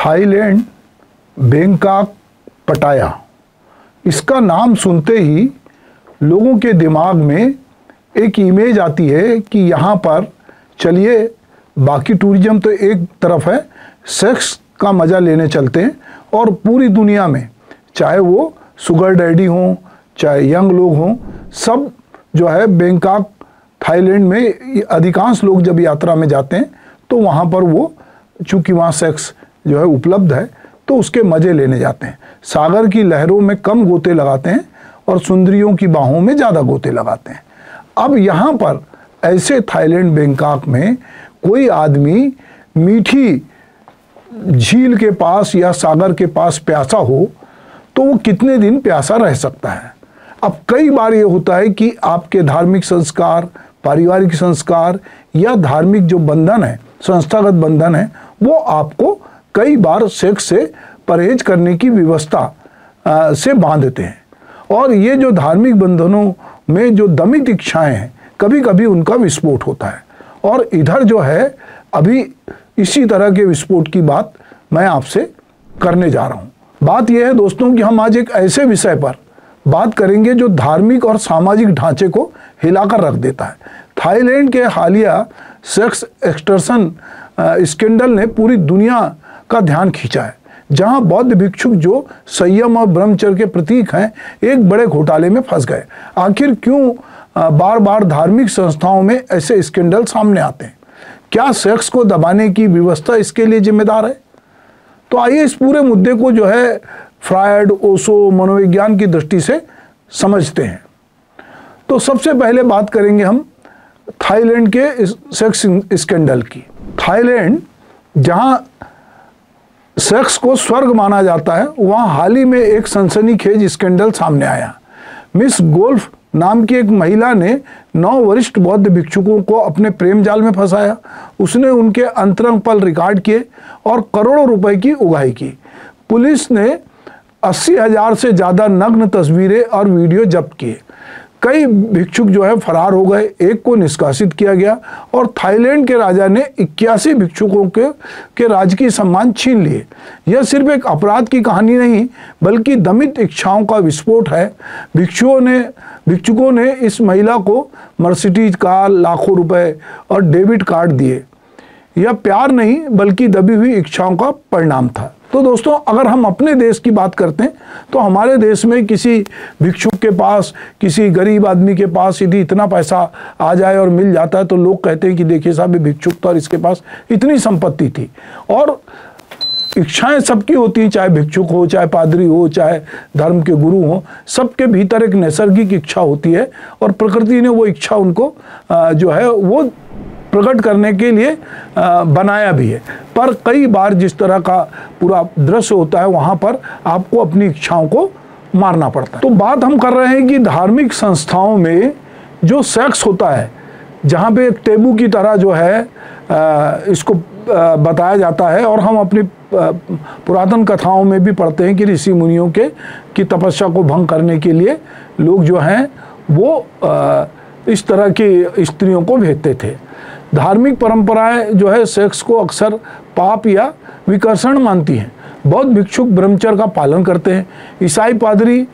Thailand, Bangkok, पटाया, इसका नाम सुनते ही लोगों के दिमाग में एक इमेज आती है कि यहाँ पर चलिए, बाकी टूरिज्म तो एक तरफ है, सेक्स का मज़ा लेने चलते हैं। और पूरी दुनिया में चाहे वो शुगर डैडी हों, चाहे यंग लोग हों, सब जो है बैंकॉक, थाईलैंड में अधिकांश लोग जब यात्रा में जाते हैं तो वहाँ पर वो, चूँकि वहाँ सेक्स जो है उपलब्ध है, तो उसके मज़े लेने जाते हैं। सागर की लहरों में कम गोते लगाते हैं और सुंदरियों की बाहों में ज़्यादा गोते लगाते हैं। अब यहाँ पर ऐसे थाईलैंड, बैंकॉक में कोई आदमी मीठी झील के पास या सागर के पास प्यासा हो तो वो कितने दिन प्यासा रह सकता है। अब कई बार ये होता है कि आपके धार्मिक संस्कार, पारिवारिक संस्कार या धार्मिक जो बंधन है, संस्थागत बंधन है, वो आपको कई बार सेक्स से परहेज करने की व्यवस्था से बांधते हैं। और ये जो धार्मिक बंधनों में जो दमित इच्छाएं हैं, कभी कभी उनका विस्फोट होता है। और इधर जो है अभी इसी तरह के विस्फोट की बात मैं आपसे करने जा रहा हूँ। बात यह है दोस्तों कि हम आज एक ऐसे विषय पर बात करेंगे जो धार्मिक और सामाजिक ढांचे को हिलाकर रख देता है। थाईलैंड के हालिया सेक्स एक्सटॉर्शन स्कैंडल ने पूरी दुनिया का ध्यान खींचा है, जहां बौद्ध भिक्षुक जो संयम और ब्रह्मचर्य के प्रतीक हैं, एक बड़े घोटाले में फंस गए। आखिर क्यों बार बार धार्मिक संस्थाओं में ऐसे स्कैंडल सामने आते हैं? क्या सेक्स को दबाने की व्यवस्था इसके लिए जिम्मेदार है? तो आइए इस पूरे मुद्दे को जो है फ्रायड, ओशो, मनोविज्ञान की दृष्टि से समझते हैं। तो सबसे पहले बात करेंगे हम थाईलैंड के सेक्स स्कैंडल की। थाईलैंड, जहां सेक्स को स्वर्ग माना जाता है, वहां हाल ही में एक सनसनीखेज स्कैंडल सामने आया। मिस गोल्फ नाम की एक महिला ने 9 वरिष्ठ बौद्ध भिक्षुकों को अपने प्रेम जाल में फंसाया। उसने उनके अंतरंग पल रिकॉर्ड किए और करोड़ों रुपए की उगाही की। पुलिस ने 80,000 से ज़्यादा नग्न तस्वीरें और वीडियो जब्त किए। कई भिक्षुक जो है फरार हो गए, एक को निष्कासित किया गया और थाईलैंड के राजा ने 81 भिक्षुकों के राजकीय सम्मान छीन लिए। यह सिर्फ एक अपराध की कहानी नहीं, बल्कि दमित इच्छाओं का विस्फोट है। भिक्षुकों ने इस महिला को मर्सिडीज कार, लाखों रुपए और डेबिट कार्ड दिए। यह प्यार नहीं, बल्कि दबी हुई इच्छाओं का परिणाम था। तो दोस्तों, अगर हम अपने देश की बात करते हैं तो हमारे देश में किसी भिक्षुक के पास, किसी गरीब आदमी के पास यदि इतना पैसा आ जाए और मिल जाता है तो लोग कहते हैं कि देखिए साहब, ये भिक्षुक था और इसके पास इतनी संपत्ति थी। और इच्छाएं सबकी होती हैं, चाहे भिक्षुक हो, चाहे पादरी हो, चाहे धर्म के गुरु हो, सबके भीतर एक नैसर्गिक इच्छा होती है और प्रकृति ने वो इच्छा उनको जो है वो प्रकट करने के लिए बनाया भी है। पर कई बार जिस तरह का पूरा दृश्य होता है, वहाँ पर आपको अपनी इच्छाओं को मारना पड़ता है। तो बात हम कर रहे हैं कि धार्मिक संस्थाओं में जो सेक्स होता है, जहाँ पे एक टेबू की तरह जो है इसको बताया जाता है, और हम अपनी पुरातन कथाओं में भी पढ़ते हैं कि ऋषि मुनियों की तपस्या को भंग करने के लिए लोग जो हैं वो इस तरह की स्त्रियों को भेजते थे। धार्मिक परंपराएं जो है सेक्स को अक्सर पाप या विकर्षण मानती हैं। बौद्ध भिक्षुक ब्रह्मचर्य का पालन करते हैं, ईसाई पादरी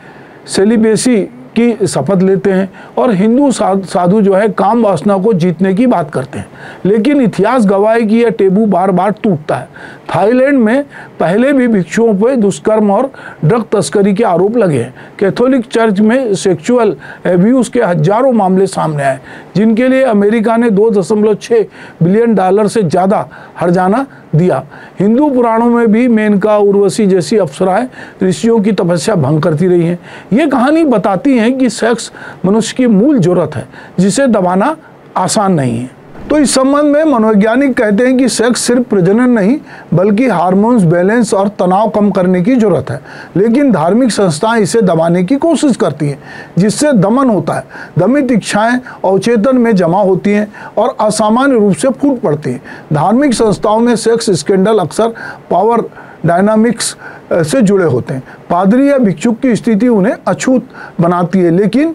सेलिबेसी की शपथ लेते हैं और हिंदू साधु जो है काम वासना को जीतने की बात करते हैं। लेकिन इतिहास गवाह है कि यह टेबू बार बार टूटता है। थाईलैंड में पहले भी भिक्षुओं पर दुष्कर्म और ड्रग तस्करी के आरोप लगे हैं। कैथोलिक चर्च में सेक्सुअल एब्यूज के हजारों मामले सामने आए, जिनके लिए अमेरिका ने $2.6 बिलियन से ज़्यादा हर्जाना दिया। हिंदू पुराणों में भी मेनका, उर्वशी जैसी अप्सराएं ऋषियों की तपस्या भंग करती रही हैं। ये कहानी बताती है कि सेक्स मनुष्य की मूल जरूरत है, जिसे दबाना आसान नहीं है। तो इस संबंध में मनोवैज्ञानिक कहते हैं कि सेक्स सिर्फ प्रजनन नहीं, बल्कि हार्मोन्स बैलेंस और तनाव कम करने की जरूरत है। लेकिन धार्मिक संस्थाएं इसे दबाने की कोशिश करती हैं, जिससे दमन होता है। दमित इच्छाएं अवचेतन में जमा होती हैं और असामान्य रूप से फूट पड़ती हैं। धार्मिक संस्थाओं में सेक्स स्कैंडल अक्सर पावर डायनामिक्स से जुड़े होते हैं। पादरी या भिक्षुक की स्थिति उन्हें अछूत बनाती है, लेकिन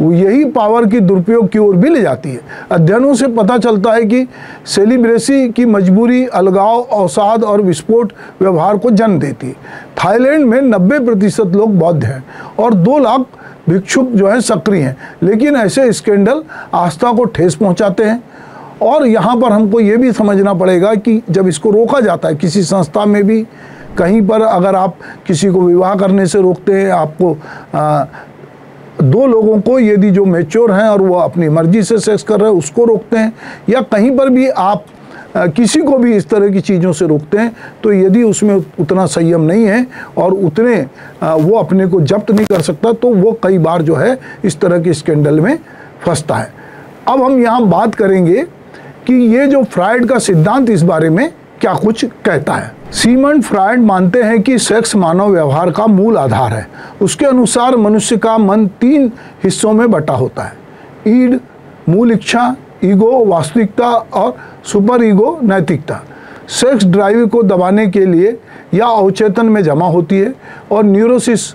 यही पावर की दुरुपयोग की ओर भी ले जाती है। अध्ययनों से पता चलता है कि सेलिब्रेसी की मजबूरी अलगाव, अवसाद और विस्फोट व्यवहार को जन्म देती है। थाईलैंड में 90% लोग बौद्ध हैं और 2 लाख भिक्षुक जो है सक्रिय हैं, लेकिन ऐसे स्कैंडल आस्था को ठेस पहुंचाते हैं। और यहाँ पर हमको ये भी समझना पड़ेगा कि जब इसको रोका जाता है किसी संस्था में भी, कहीं पर अगर आप किसी को विवाह करने से रोकते हैं, आपको 2 लोगों को यदि जो मैच्योर हैं और वो अपनी मर्जी से सेक्स कर रहे हैं उसको रोकते हैं, या कहीं पर भी आप किसी को भी इस तरह की चीज़ों से रोकते हैं, तो यदि उसमें उतना संयम नहीं है और उतने वो अपने को जब्त नहीं कर सकता, तो वो कई बार जो है इस तरह के स्कैंडल में फंसता है। अब हम यहाँ बात करेंगे कि ये जो फ्रायड का सिद्धांत इस बारे में क्या कुछ कहता है। सिगमंड फ्रायड मानते हैं कि सेक्स मानव व्यवहार का मूल आधार है। उसके अनुसार मनुष्य का मन 3 हिस्सों में बटा होता है: ईड मूल इच्छा, ईगो वास्तविकता और सुपर ईगो नैतिकता। सेक्स ड्राइव को दबाने के लिए या अवचेतन में जमा होती है और न्यूरोसिस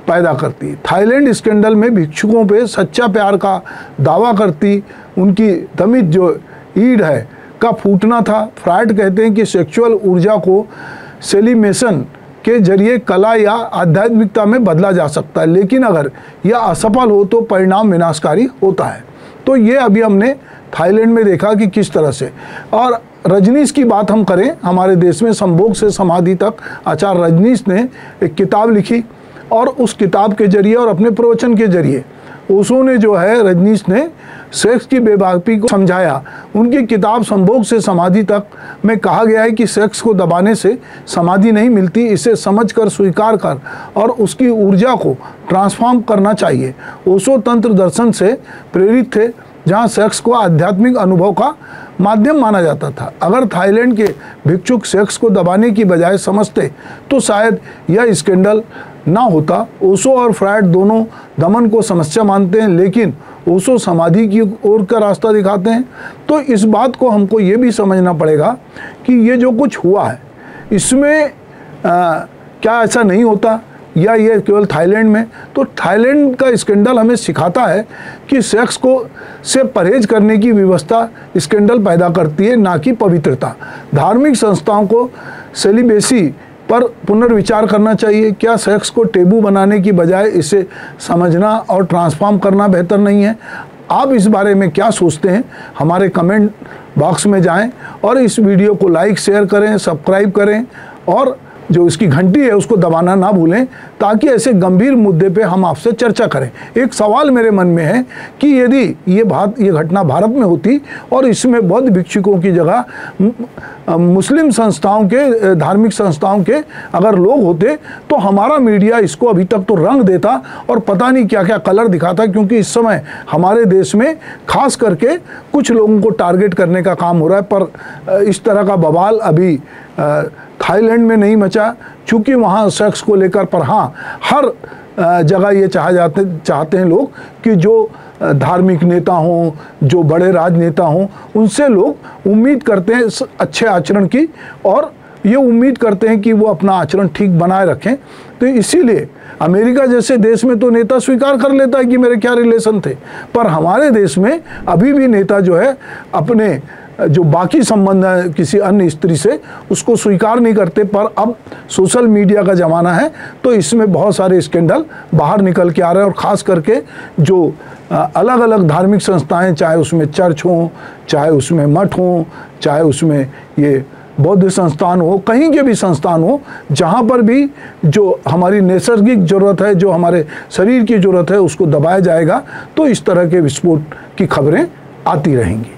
पैदा करती है। थाईलैंड स्कैंडल में भिक्षुकों पे सच्चा प्यार का दावा करती उनकी दमित जो ईड है का फूटना था। फ्रायड कहते हैं कि सेक्सुअल ऊर्जा को सेलिब्रेशन के जरिए कला या आध्यात्मिकता में बदला जा सकता है, लेकिन अगर यह असफल हो तो परिणाम विनाशकारी होता है। तो ये अभी हमने थाईलैंड में देखा कि किस तरह से। और रजनीश की बात हम करें, हमारे देश में संभोग से समाधि तक आचार्य रजनीश ने एक किताब लिखी और उस किताब के जरिए और अपने प्रवचन के जरिए ओशो ने जो है, रजनीश ने सेक्स की बेबाकी को समझाया। उनकी किताब संभोग से समाधि तक में कहा गया है कि सेक्स को दबाने से समाधि नहीं मिलती, इसे समझकर स्वीकार कर और उसकी ऊर्जा को ट्रांसफॉर्म करना चाहिए। ओशो तंत्र दर्शन से प्रेरित थे, जहां सेक्स को आध्यात्मिक अनुभव का माध्यम माना जाता था। अगर थाईलैंड के भिक्षुक सेक्स को दबाने की बजाय समझते तो शायद यह स्कैंडल ना होता। ओशो और फ्रायड दोनों दमन को समस्या मानते हैं, लेकिन ओशो समाधि की ओर का रास्ता दिखाते हैं। तो इस बात को हमको ये भी समझना पड़ेगा कि ये जो कुछ हुआ है इसमें क्या ऐसा नहीं होता या ये केवल थाईलैंड में। तो थाईलैंड का स्कैंडल हमें सिखाता है कि सेक्स को से परहेज करने की व्यवस्था स्कैंडल पैदा करती है, ना कि पवित्रता। धार्मिक संस्थाओं को सेलिब्रेसी पर पुनर्विचार करना चाहिए। क्या सेक्स को टेबू बनाने की बजाय इसे समझना और ट्रांसफॉर्म करना बेहतर नहीं है? आप इस बारे में क्या सोचते हैं? हमारे कमेंट बॉक्स में जाएं और इस वीडियो को लाइक शेयर करें, सब्सक्राइब करें और जो इसकी घंटी है उसको दबाना ना भूलें, ताकि ऐसे गंभीर मुद्दे पे हम आपसे चर्चा करें। एक सवाल मेरे मन में है कि यदि ये घटना भारत में होती और इसमें बौद्ध भिक्षुकों की जगह मुस्लिम संस्थाओं के, धार्मिक संस्थाओं के अगर लोग होते, तो हमारा मीडिया इसको अभी तक तो रंग देता और पता नहीं क्या क्या कलर दिखाता, क्योंकि इस समय हमारे देश में खास करके कुछ लोगों को टारगेट करने का काम हो रहा है। पर इस तरह का बवाल अभी थाईलैंड में नहीं मचा, चूँकि वहाँ सेक्स को लेकर, पर हाँ हर जगह ये चाहते हैं लोग कि जो धार्मिक नेता हों, जो बड़े राजनेता हों, उनसे लोग उम्मीद करते हैं अच्छे आचरण की, और ये उम्मीद करते हैं कि वो अपना आचरण ठीक बनाए रखें। तो इसीलिए अमेरिका जैसे देश में तो नेता स्वीकार कर लेता है कि मेरे क्या रिलेशन थे, पर हमारे देश में अभी भी नेता जो है अपने जो बाकी संबंध है किसी अन्य स्त्री से, उसको स्वीकार नहीं करते। पर अब सोशल मीडिया का ज़माना है, तो इसमें बहुत सारे स्कैंडल बाहर निकल के आ रहे हैं। और ख़ास करके जो अलग अलग धार्मिक संस्थाएं, चाहे उसमें चर्च हों, चाहे उसमें मठ हों, चाहे उसमें ये बौद्ध संस्थान हो, कहीं के भी संस्थान हो, जहाँ पर भी जो हमारी नैसर्गिक ज़रूरत है, जो हमारे शरीर की ज़रूरत है, उसको दबाया जाएगा, तो इस तरह के विस्फोट की खबरें आती रहेंगी।